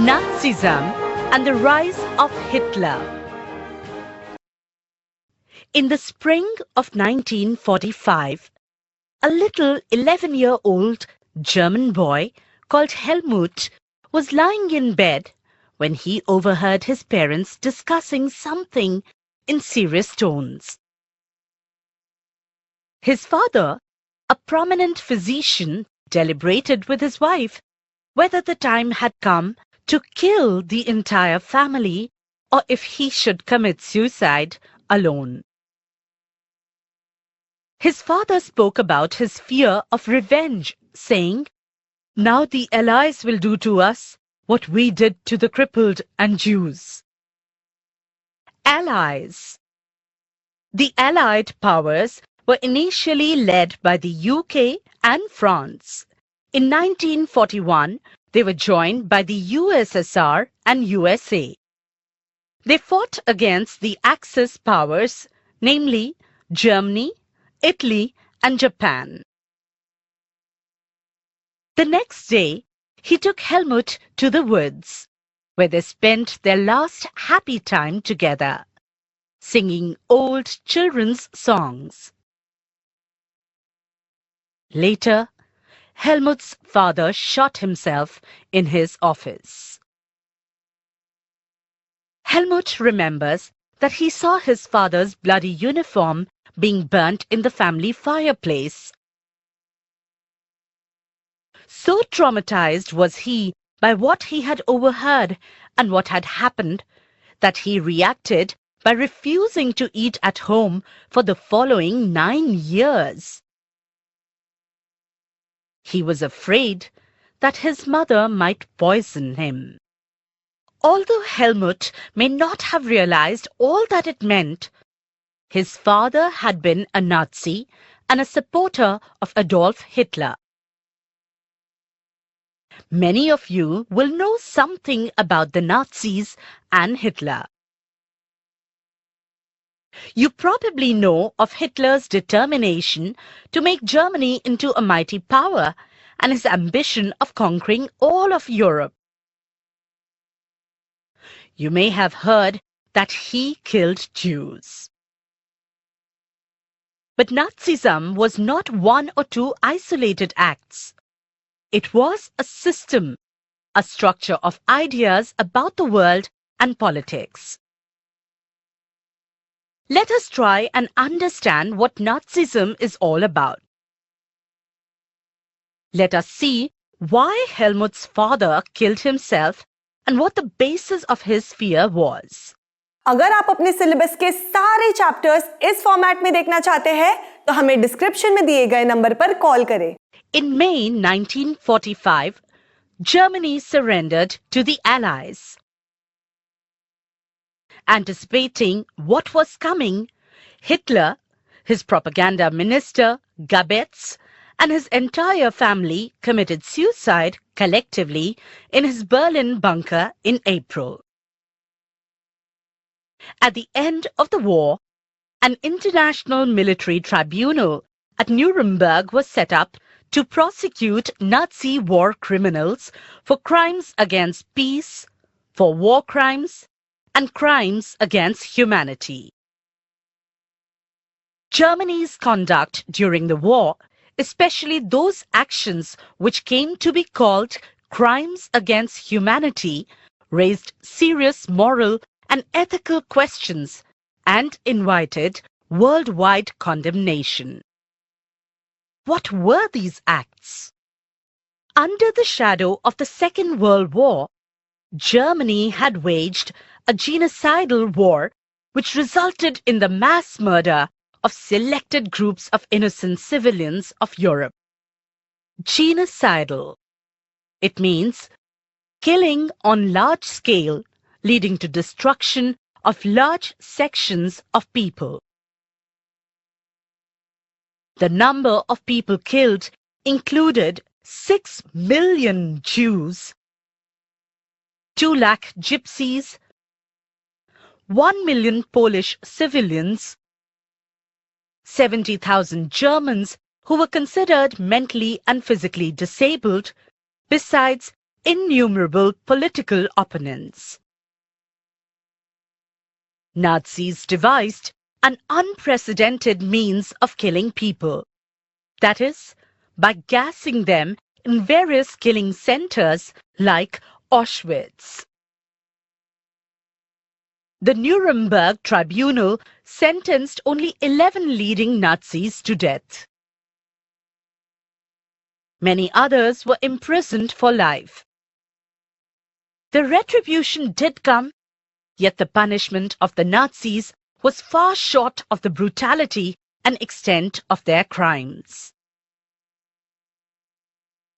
Nazism and the rise of Hitler. In the spring of 1945, a little 11-year-old German boy called Helmut was lying in bed when he overheard his parents discussing something in serious tones. His father, a prominent physician, deliberated with his wife whether the time had come to kill the entire family or if he should commit suicide alone. His father spoke about his fear of revenge, saying, "Now the Allies will do to us what we did to the crippled and Jews." Allies. The Allied powers were initially led by the UK and France. In 1941, they were joined by the USSR and USA. They fought against the Axis powers, namely Germany, Italy, and Japan. The next day, he took Helmut to the woods, where they spent their last happy time together, singing old children's songs. Later, Helmut's father shot himself in his office. Helmut remembers that he saw his father's bloody uniform being burnt in the family fireplace. So traumatized was he by what he had overheard and what had happened that he reacted by refusing to eat at home for the following 9 years. He was afraid that his mother might poison him. Although Helmut may not have realized all that it meant, his father had been a Nazi and a supporter of Adolf Hitler. Many of you will know something about the Nazis and Hitler. You probably know of Hitler's determination to make Germany into a mighty power and his ambition of conquering all of Europe. You may have heard that he killed Jews. But Nazism was not one or two isolated acts. It was a system, a structure of ideas about the world and politics. Let us try and understand what Nazism is all about. Let us see why Helmut's father killed himself and what the basis of his fear was. अगर आप अपने syllabus के सारे chapters इस format में देखना चाहते हैं तो हमें डिस्क्रिप्शन में दिए गए नंबर पर कॉल करें। In May 1945, Germany surrendered to the Allies. Anticipating what was coming, Hitler, his propaganda minister, Goebbels, and his entire family committed suicide collectively in his Berlin bunker in April. At the end of the war, an international military tribunal at Nuremberg was set up to prosecute Nazi war criminals for crimes against peace, for war crimes, and crimes against humanity. Germany's conduct during the war, especially those actions which came to be called crimes against humanity, raised serious moral and ethical questions and invited worldwide condemnation. What were these acts? Under the shadow of the Second World War, Germany had waged a genocidal war which resulted in the mass murder of selected groups of innocent civilians of Europe. Genocidal. It means killing on large scale, leading to destruction of large sections of people. The number of people killed included 6 million Jews, 2 lakh gypsies, 1 million Polish civilians, 70,000 Germans who were considered mentally and physically disabled, besides innumerable political opponents. Nazis devised an unprecedented means of killing people, that is, by gassing them in various killing centers like Auschwitz. The Nuremberg Tribunal sentenced only 11 leading Nazis to death. Many others were imprisoned for life. The retribution did come, yet the punishment of the Nazis was far short of the brutality and extent of their crimes.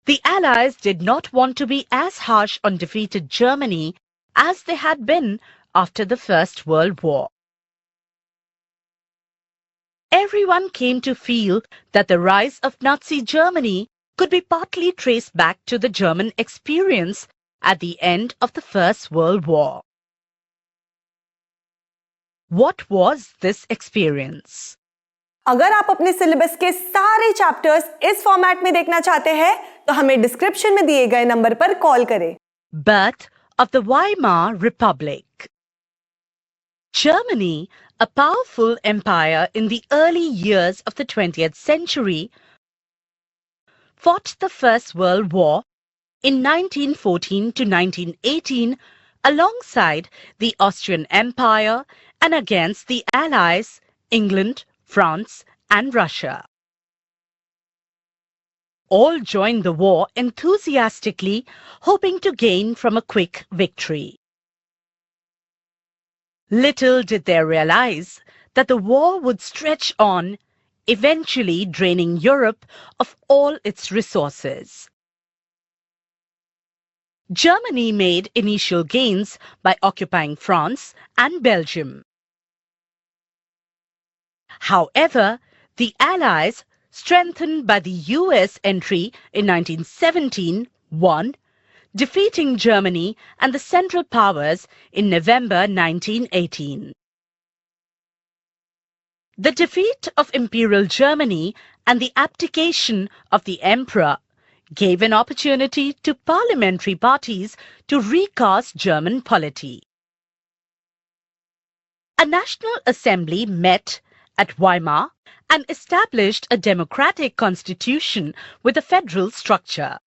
The Allies did not want to be as harsh on defeated Germany as they had been after the First World War. Everyone came to feel that the rise of Nazi Germany could be partly traced back to the German experience at the end of the First World War. What was this experience? अगर आप अपने syllabus के सारे chapters इस format में देखना चाहते हैं तो हमें डिस्क्रिप्शन में दिए गए नंबर पर कॉल करें। Birth of the Weimar Republic. Germany, a powerful empire in the early years of the 20th century, fought the First World War in 1914 to 1918 alongside the Austrian Empire and against the Allies, England, France, and Russia. All joined the war enthusiastically, hoping to gain from a quick victory. Little did they realize that the war would stretch on, eventually draining Europe of all its resources. Germany made initial gains by occupying France and Belgium. However, the Allies, strengthened by the US entry in 1917, won, defeating Germany and the Central Powers in November 1918. The defeat of Imperial Germany and the abdication of the Emperor gave an opportunity to parliamentary parties to recast German polity. A National Assembly met at Weimar and established a democratic constitution with a federal structure.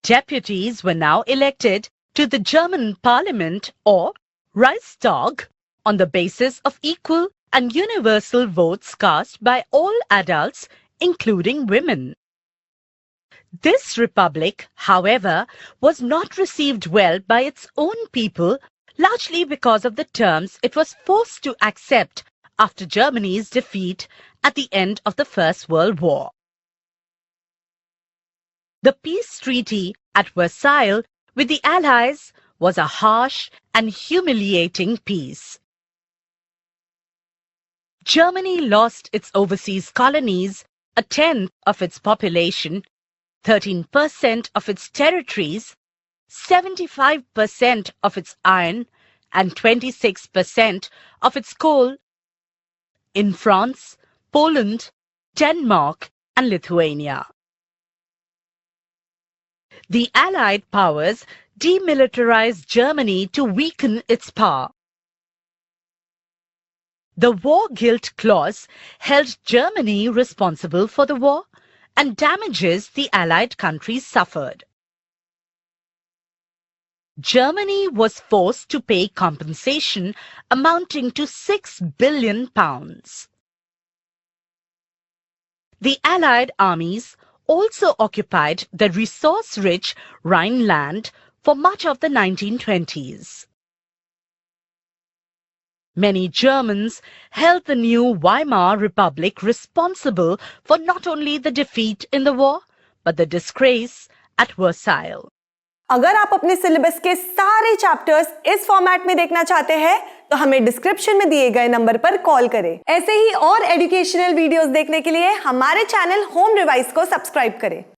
Deputies were now elected to the German Parliament or Reichstag on the basis of equal and universal votes cast by all adults, including women. This republic, however, was not received well by its own people, largely because of the terms it was forced to accept after Germany's defeat at the end of the First World War. The peace treaty at Versailles with the Allies was a harsh and humiliating peace. Germany lost its overseas colonies, a tenth of its population, 13% of its territories, 75% of its iron, and 26% of its coal in France, Poland, Denmark, and Lithuania. The Allied powers demilitarized Germany to weaken its power. The War Guilt Clause held Germany responsible for the war and damages the Allied countries suffered. Germany was forced to pay compensation amounting to £6 billion. The Allied armies also occupied the resource-rich Rhineland for much of the 1920s. Many Germans held the new Weimar Republic responsible for not only the defeat in the war, but the disgrace at Versailles. अगर आप अपने syllabus के सारे chapters इस format में देखना चाहते हैं तो हमें डिस्क्रिप्शन में दिए गए नंबर पर कॉल करें। ऐसे ही और एजुकेशनल वीडियोस देखने के लिए हमारे चैनल होम रिवाइज को सब्सक्राइब करें।